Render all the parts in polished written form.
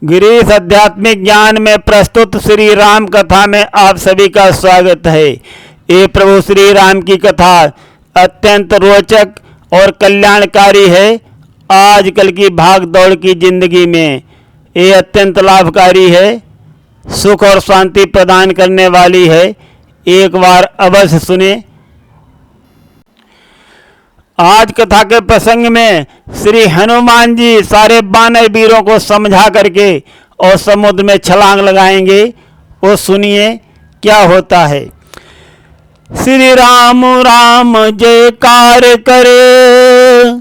गिरीश आध्यात्मिक ज्ञान में प्रस्तुत श्री राम कथा में आप सभी का स्वागत है। ये प्रभु श्री राम की कथा अत्यंत रोचक और कल्याणकारी है। आजकल की भाग दौड़ की जिंदगी में ये अत्यंत लाभकारी है, सुख और शांति प्रदान करने वाली है। एक बार अवश्य सुने। आज कथा के प्रसंग में श्री हनुमान जी सारे वानर वीरों को समझा करके और समुद्र में छलांग लगाएंगे। वो सुनिए क्या होता है। श्री राम राम जयकार करे,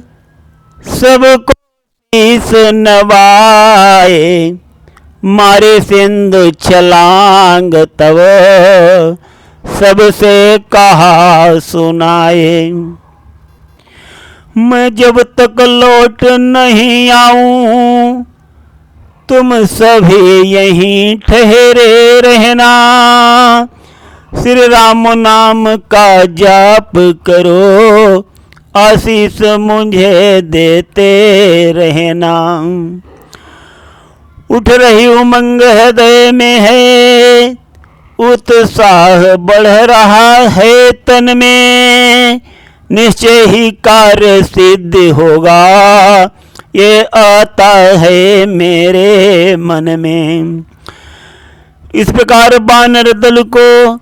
सबको शीस नवाए, मारे सिंधु छलांग तब सबसे कहा सुनाए। मैं जब तक लौट नहीं आऊं, तुम सभी यहीं ठहरे रहना। श्री राम नाम का जाप करो, आशीष मुझे देते रहना। उठ रही उमंग हृदय में है, उत्साह बढ़ रहा है तन में। निश्चय ही कार्य सिद्ध होगा, ये आता है मेरे मन में। इस प्रकार वानर दल को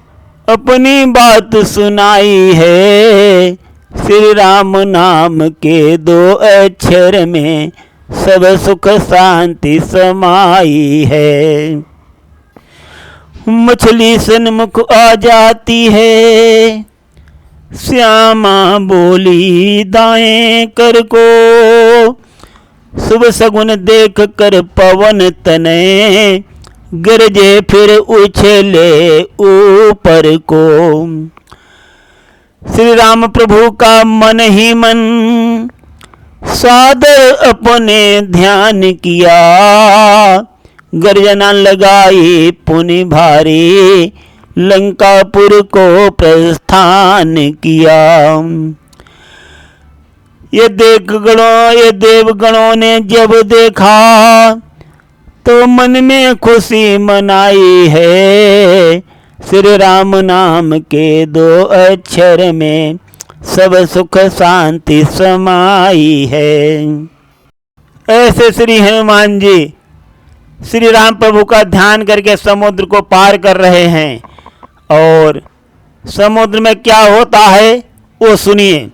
अपनी बात सुनाई है। श्री राम नाम के दो अक्षर में सब सुख शांति समाई है। मछली सन्मुख आ जाती है, श्यामा बोली दाएं कर को। शुभ सगुन देख कर पवन तने, गरजे फिर उछले ऊपर को। श्री राम प्रभु का मन ही मन सादर अपने ध्यान किया। गर्जना लगाई पुनि भारी, लंकापुर को प्रस्थान किया। ये देवगणों ने जब देखा, तो मन में खुशी मनाई है। श्री राम नाम के दो अक्षर में सब सुख शांति समाई है। ऐसे श्री हनुमान जी श्री राम प्रभु का ध्यान करके समुद्र को पार कर रहे हैं। और समुद्र में क्या होता है वो सुनिए।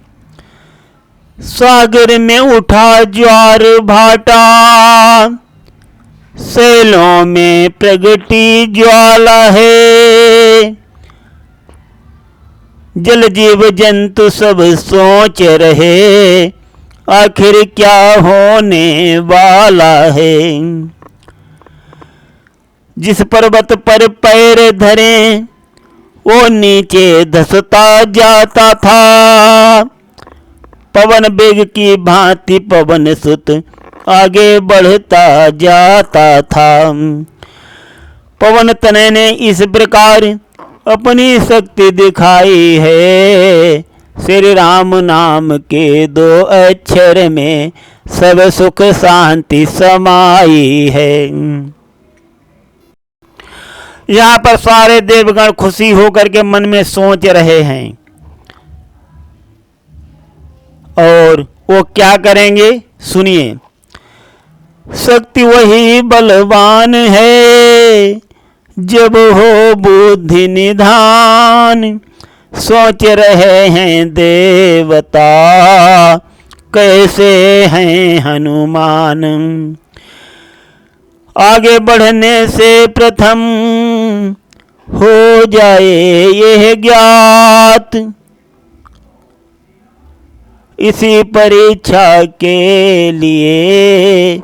सागर में उठा ज्वार भाटा, सैलों में प्रगटी ज्वाला है। जल जीव जंतु सब सोच रहे, आखिर क्या होने वाला है। जिस पर्वत पर पैर धरे, वो नीचे धसता जाता था। पवन बेग की भांति पवन सुत आगे बढ़ता जाता था। पवन तनय ने इस प्रकार अपनी शक्ति दिखाई है। श्री राम नाम के दो अक्षर में सब सुख शांति समाई है। यहाँ पर सारे देवगण खुशी होकर के मन में सोच रहे हैं। और वो क्या करेंगे सुनिए। शक्ति वही बलवान है, जब हो बुद्धि निधान। सोच रहे हैं देवता, कैसे हैं हनुमान। आगे बढ़ने से प्रथम हो जाए यह ज्ञात, इसी परीक्षा के लिए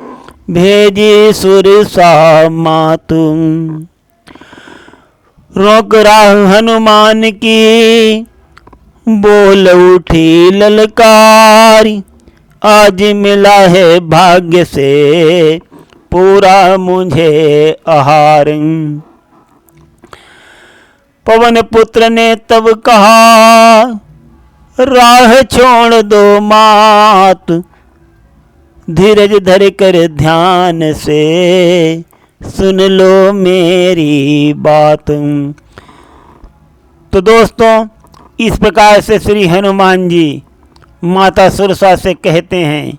भेजी सुरसा मातु। रोक राह हनुमान की, बोल उठी ललकार। आज मिला है भाग्य से पूरा मुझे आहार। पवन पुत्र ने तब कहा, राह छोड़ दो मात। धीरज धर कर ध्यान से सुन लो मेरी बात। तो दोस्तों, इस प्रकार से श्री हनुमान जी माता सुरसा से कहते हैं,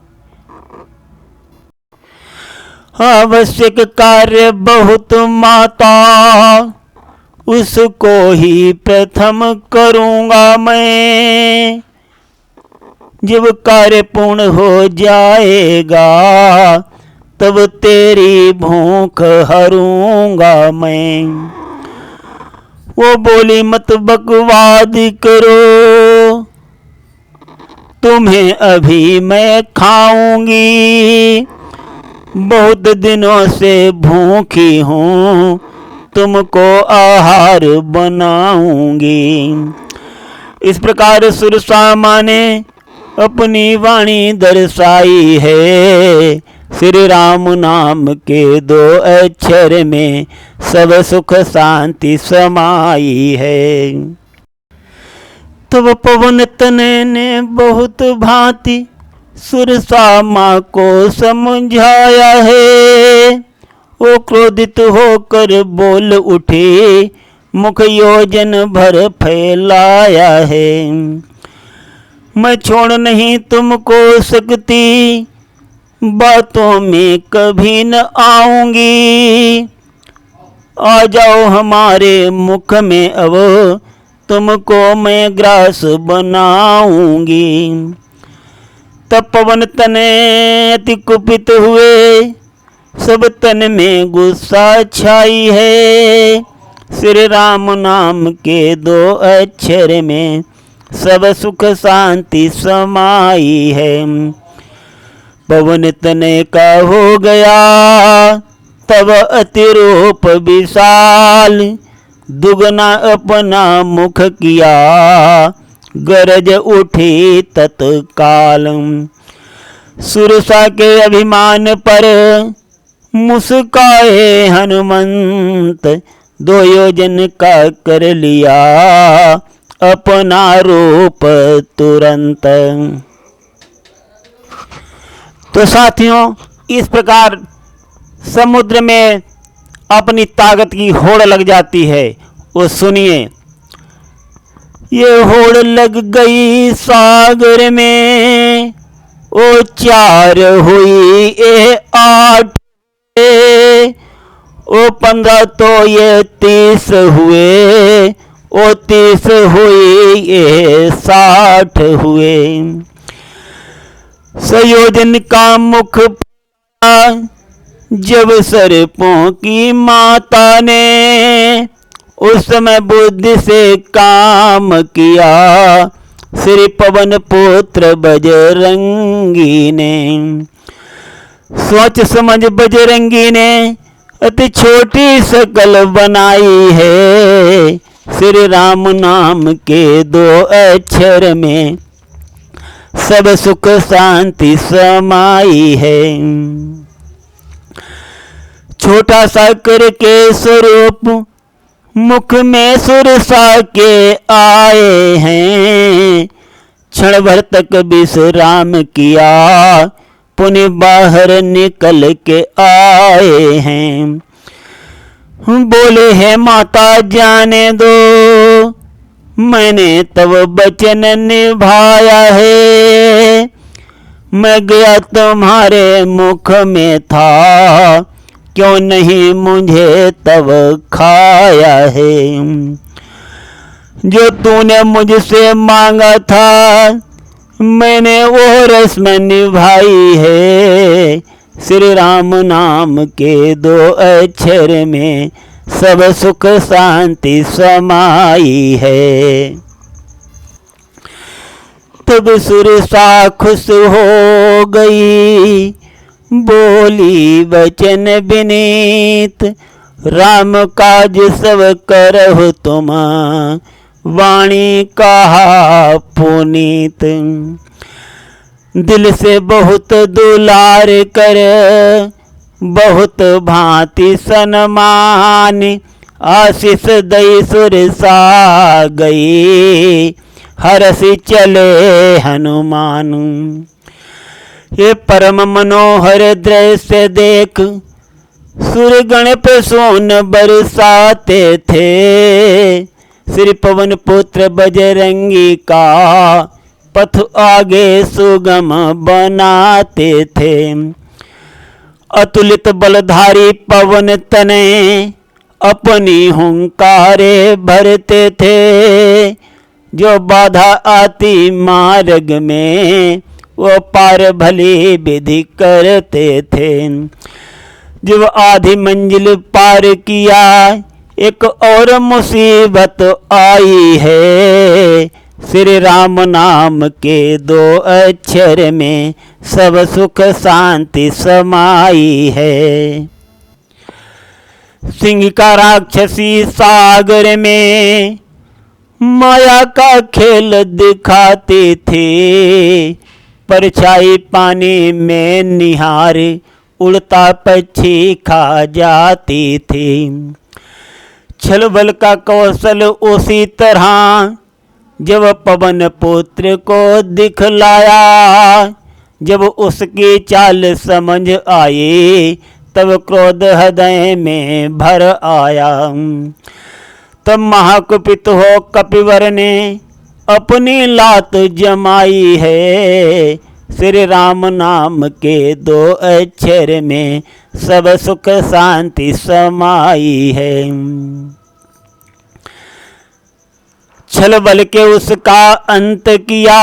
आवश्यक कार्य बहुत माता, उसको ही प्रथम करूँगा मैं। जब कार्य पूर्ण हो जाएगा, तब तेरी भूख हरूंगा मैं। वो बोली, मत बकवाद करो, तुम्हें अभी मैं खाऊंगी। बहुत दिनों से भूखी हूँ, तुमको आहार बनाऊंगी। इस प्रकार सुरसा माँ ने अपनी वाणी दर्शाई है। श्री राम नाम के 2 अक्षर में सब सुख शांति समाई है। तब पवन तनय ने बहुत भांति सुरसा माँ को समझाया है। वो क्रोधित होकर बोल उठे, मुख योजन भर फैलाया है। मैं छोड़ नहीं तुमको सकती, बातों में कभी न आऊंगी। आ जाओ हमारे मुख में, अब तुमको मैं ग्रास बनाऊंगी। तब पवन तनय अति कुपित हुए, सब तन में गुस्सा छाई है। श्री राम नाम के 2 अक्षर में सब सुख शांति समाई है। पवन तनय का हो गया तब अतिरूप विशाल, दुगना अपना मुख किया, गरज उठी तत्काल। सुरसा के अभिमान पर मुस्काए हनुमंत, 2 योजन का कर लिया अपना रूप तुरंत। तो साथियों, इस प्रकार समुद्र में अपनी ताकत की होड़ लग जाती है। वो सुनिए, ये होड़ लग गई सागर में, ओ 4 हुई ए 8, ओ 15 तो ये 30 हुए, ओ 30 हुई ये 60 हुए। संयोजन का मुख जब सर्पों की माता ने, उस समय बुद्धि से काम किया, श्री पवन पुत्र बजरंगी ने। सोच समझ बजरंगी ने अति छोटी शकल बनाई है। श्री राम नाम के 2 अक्षर में सब सुख शांति समाई है। छोटा सा करके स्वरूप मुख में सुरसा के आए हैं। क्षण भर तक विश्राम किया, पुण्य बाहर निकल के आए हैं। बोले है माता जाने दो, मैंने तब वचन निभाया है। मैं गया तुम्हारे मुख में था, क्यों नहीं मुझे तब खाया है। जो तूने मुझसे मांगा था, मैंने वो रस्म निभाई है। श्री राम नाम के 2 अक्षर में सब सुख शांति समाई है। तब सुरसा खुश हो गई, बोली वचन विनीत, राम काज सब करहु तुम, वाणी कहा पुनीत। दिल से बहुत दुलार कर, बहुत भांति सन्मान, आशीष दई सुरसा गई, हरसि चले सूर्यगण पे सोन बरसाते थे, श्री पवन पुत्र बजरंगी का पथ आगे सुगम बनाते थे। अतुलित बलधारी पवन तने अपनी हुंकारे भरते थे, जो बाधा आती मार्ग में वो पार भली विधि करते थे। जब आधी मंजिल पार किया एक और मुसीबत आई है, श्री राम नाम के दो अक्षर में सब सुख शांति समाई है। सिंह का राक्षसी सागर में माया का खेल दिखाते थे, परछाई पानी में निहार उड़ता पक्षी खा जाती थी। छल बल का कौशल उसी तरह जब पवन पुत्र को दिखलाया, जब उसकी चाल समझ आई तब क्रोध हृदय में भर आया। तब महाकुपित हो कपिवर ने अपनी लात जमाई है, श्री राम नाम के दो अक्षर में सब सुख शांति समाई है। छल बल के उसका अंत किया,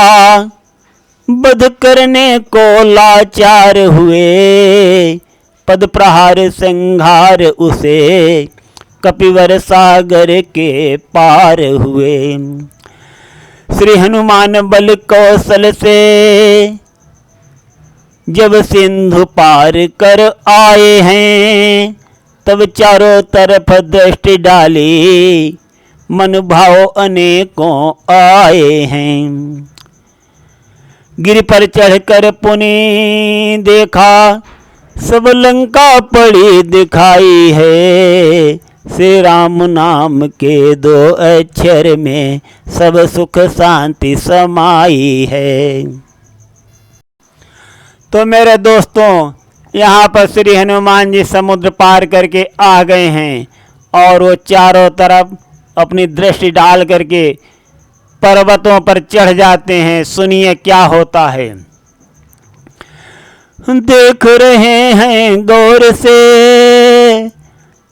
वध करने को लाचार हुए, पद प्रहार संहार उसे कपिवर सागर के पार हुए। श्री हनुमान बल कौशल से जब सिंधु पार कर आए हैं, तब चारों तरफ दृष्टि डाली मन भाव अनेकों आए हैं। गिर पर चढ़कर पुनि देखा सब लंका पड़ी दिखाई है, श्री राम नाम के दो अक्षर में सब सुख शांति समाई है। तो मेरे दोस्तों, यहाँ पर श्री हनुमान जी समुद्र पार करके आ गए हैं और वो चारों तरफ अपनी दृष्टि डाल करके पर्वतों पर चढ़ जाते हैं। सुनिए क्या होता है। देख रहे हैं गौर से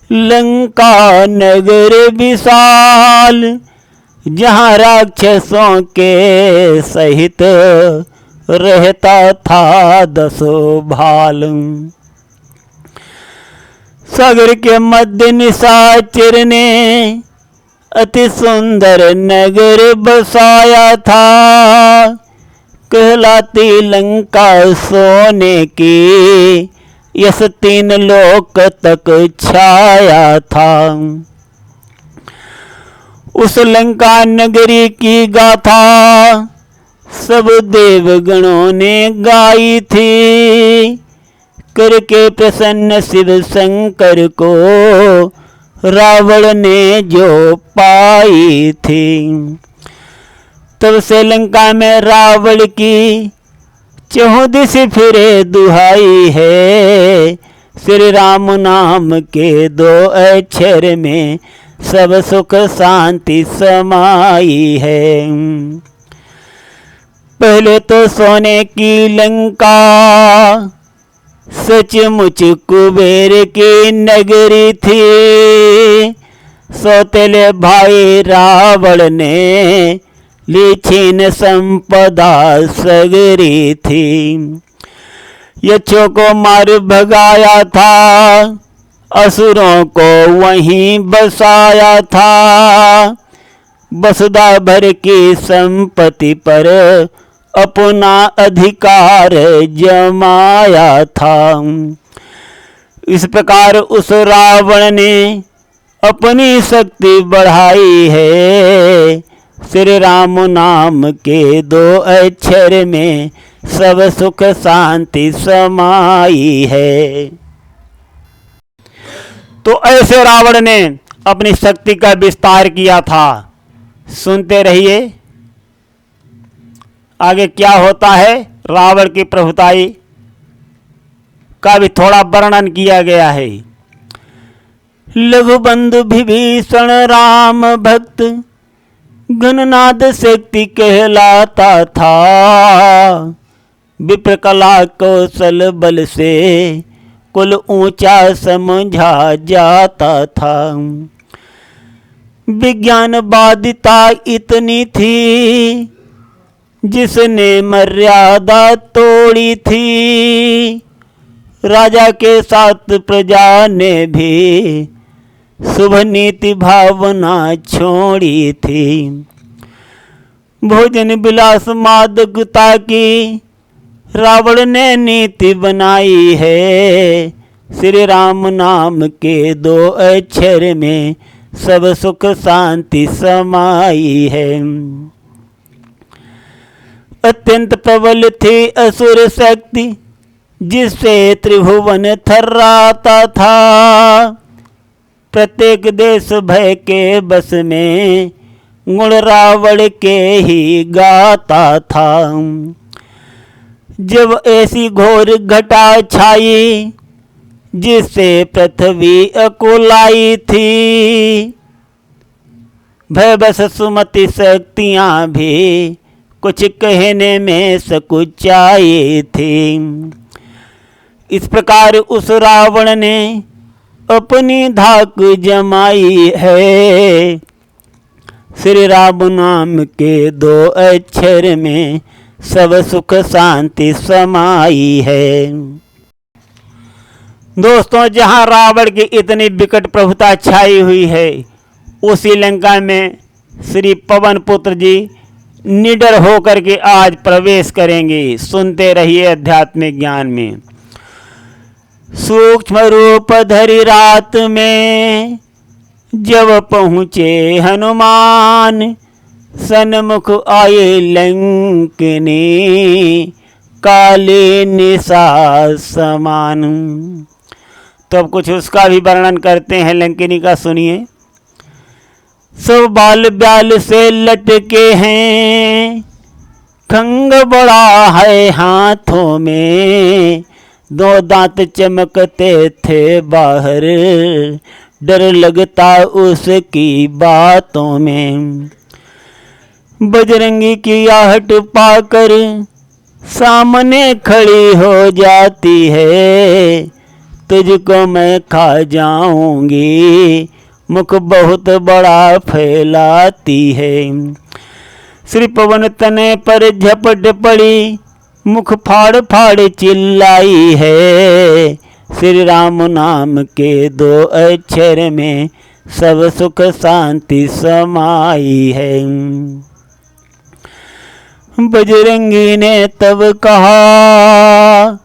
लंका नगर विशाल, जहाँ राक्षसों के सहित रहता था दसों भाल। सागर के मध्य निशाचर ने अति सुंदर नगर बसाया था, कहलाती लंका सोने की, यस तीन लोक तक छाया था। उस लंका नगरी की गाथा सब देवगणों ने गाई थी, करके प्रसन्न शिव शंकर को रावण ने जो पाई थी। तब से लंका में रावण की चहुदिश फिरे दुहाई है, श्री राम नाम के दो अक्षर में सब सुख शांति समाई है। पहले तो सोने की लंका सचमुच कुबेर की नगरी थी, सौतेले भाई रावण ने ली छीन संपदा सगरी थी। यक्षों को मार भगाया था, असुरों को वहीं बसाया था, वसुधा भर की संपत्ति पर अपना अधिकार जमाया था। इस प्रकार उस रावण ने अपनी शक्ति बढ़ाई है, श्री राम नाम के दो अक्षर में सब सुख शांति समाई है। तो ऐसे रावण ने अपनी शक्ति का विस्तार किया था। सुनते रहिए आगे क्या होता है। रावण की प्रभुताई का भी थोड़ा वर्णन किया गया है। लघुबंधु विभीषण राम भक्त गणनाद शक्ति कहलाता था। विप्र कला कौशल बल से कुल ऊंचा समझा जाता था। विज्ञान बाधिता इतनी थी जिसने मर्यादा तोड़ी थी। राजा के साथ प्रजा ने भी शुभ नीति भावना छोड़ी थी। भोजन विलास मादकता की रावण ने नीति बनाई है। श्री राम नाम के 2 अक्षर में सब सुख शांति समाई है। अत्यंत प्रबल थी असुर शक्ति जिससे त्रिभुवन थर्राता था। प्रत्येक देश भय के बस में गुण रावण के ही गाता था। जब ऐसी घोर घटा छाई जिससे पृथ्वी अकुलाई थी। भय बस सुमति शक्तियां भी कुछ कहने में सकुचाई थी। इस प्रकार उस रावण ने अपनी धाक जमाई है। श्री राम नाम के 2 अक्षर में सब सुख शांति समाई है। दोस्तों, जहां रावण की इतनी विकट प्रभुता छाई हुई है, उसी लंका में श्री पवन पुत्र जी निडर होकर के आज प्रवेश करेंगे। सुनते रहिए आध्यात्मिक ज्ञान में। सूक्ष्म रूप धरी रात में जब पहुँचे हनुमान, सन्मुख आए लंकिनी काले निशा समान। तो अब कुछ उसका भी वर्णन करते हैं लंकिनी का, सुनिए। सब बाल ब्याल से लटके हैं, खंग बड़ा है हाथों में, 2 दांत चमकते थे बाहर, डर लगता उसकी बातों में। बजरंगी की आहट पाकर सामने खड़ी हो जाती है, तुझको मैं खा जाऊंगी, मुख बहुत बड़ा फैलाती है। श्री पवन तने पर झपट पड़ी, मुख फाड़ फाड़ चिल्लाई है। श्री राम नाम के 2 अक्षर में सब सुख शांति समाई है। बजरंगी ने तब कहा,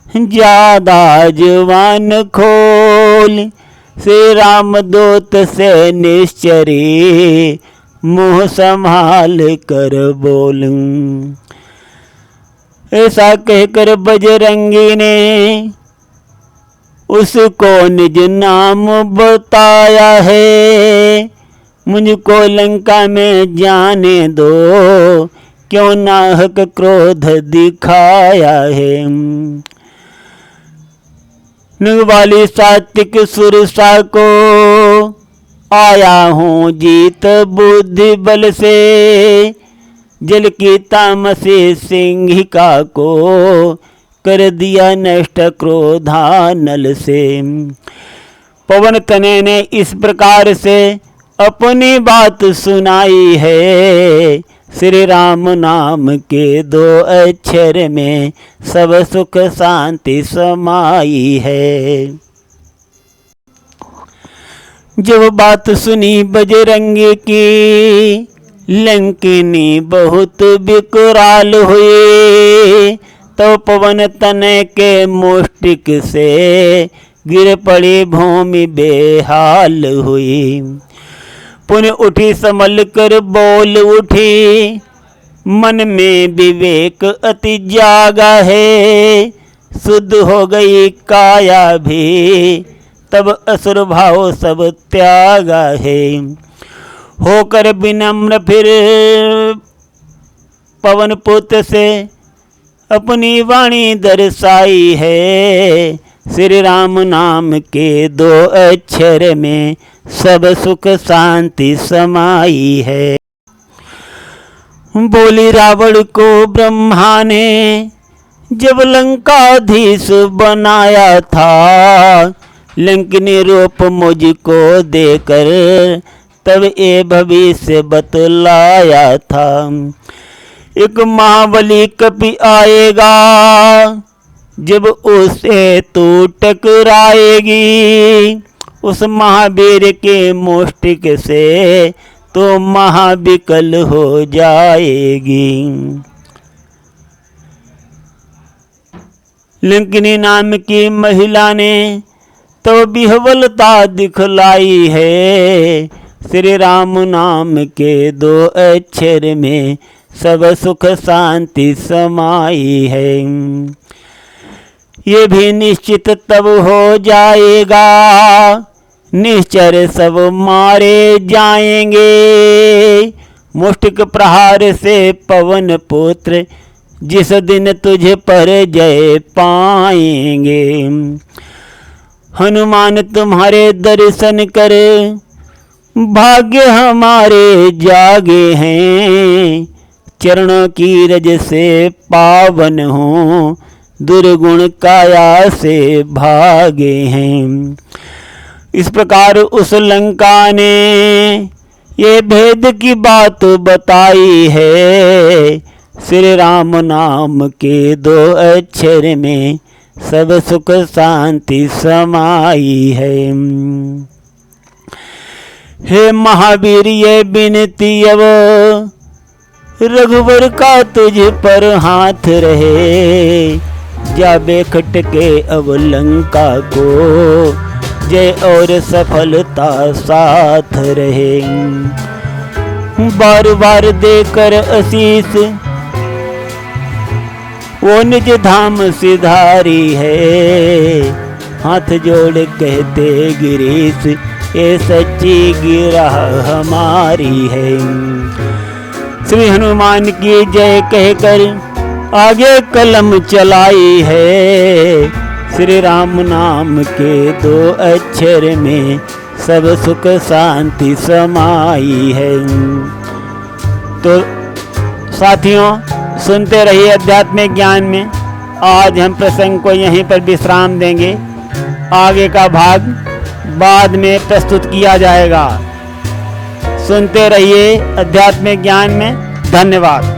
ज्यादा जुबान खोल, श्री राम दूत से निश्चरी, मुँह संभाल कर बोलूं। ऐसा कहकर बजरंगी ने उसको निज नाम बताया है। मुझको लंका में जाने दो, क्यों नाहक क्रोध दिखाया है। निगवाली सात्विक सुरसा को आया हूँ जीत बुद्धि बल से, जल की तामसी सिंहिका को कर दिया नष्ट क्रोधानल से। पवन तनय ने इस प्रकार से अपनी बात सुनाई है। श्री राम नाम के 2 अक्षर में सब सुख शांति समाई है। जब बात सुनी बजरंगी की, लंकिनी बहुत विकराल हुई, तो पवन तनय के मुष्टिक से गिर पड़ी भूमि बेहाल हुई। पुण्य उठी संभल कर बोल उठी, मन में विवेक अति जागा है। शुद्ध हो गई काया भी, तब असुर भाव सब त्यागा है। होकर विनम्र फिर पवन पुत्र से अपनी वाणी दर्शाई है। श्री राम नाम के दो अक्षर में सब सुख शांति समाई है। बोली रावण को ब्रह्मा ने जब लंकाधीश बनाया था, लंकिनी रूप मुझको देकर तब ये भविष्य बतलाया था। एक महाबली कपि आएगा, जब उसे तू टकराएगी, उस महावीर के मुष्टिक से तो महाविकल हो जाएगी। लंकिनी नाम की महिला ने तो विह्वलता दिखलाई है, श्री राम नाम के दो अक्षर में सब सुख शांति समाई है। ये भी निश्चित तब हो जाएगा, निश्चर सब मारे जाएंगे, मुष्टिक प्रहार से पवन पुत्र जिस दिन तुझे पर जय पाएंगे। हनुमान तुम्हारे दर्शन कर भाग्य हमारे जागे हैं, चरणों की रज से पावन हो, दुर्गुण काया से भागे हैं। इस प्रकार उस लंका ने ये भेद की बात बताई है, श्री राम नाम के दो अक्षर में सब सुख शांति समाई है। हे महावीर ये विनती अब रघुवर का तुझ पर हाथ रहे, जाबे खटके अब लंका को, जय और सफलता साथ रहे। बार बार देकर आशीष वो निज धाम सिधारी है, हाथ जोड़ कहते गिरीश ये सच्ची गिरह हमारी है। श्री हनुमान की जय कहकर आगे कलम चलाई है, श्री राम नाम के दो अक्षर में सब सुख शांति समाई है। तो साथियों सुनते रहिए अध्यात्मिक ज्ञान में। आज हम प्रसंग को यहीं पर विश्राम देंगे, आगे का भाग बाद में प्रस्तुत किया जाएगा। सुनते रहिए अध्यात्मिक ज्ञान में। धन्यवाद।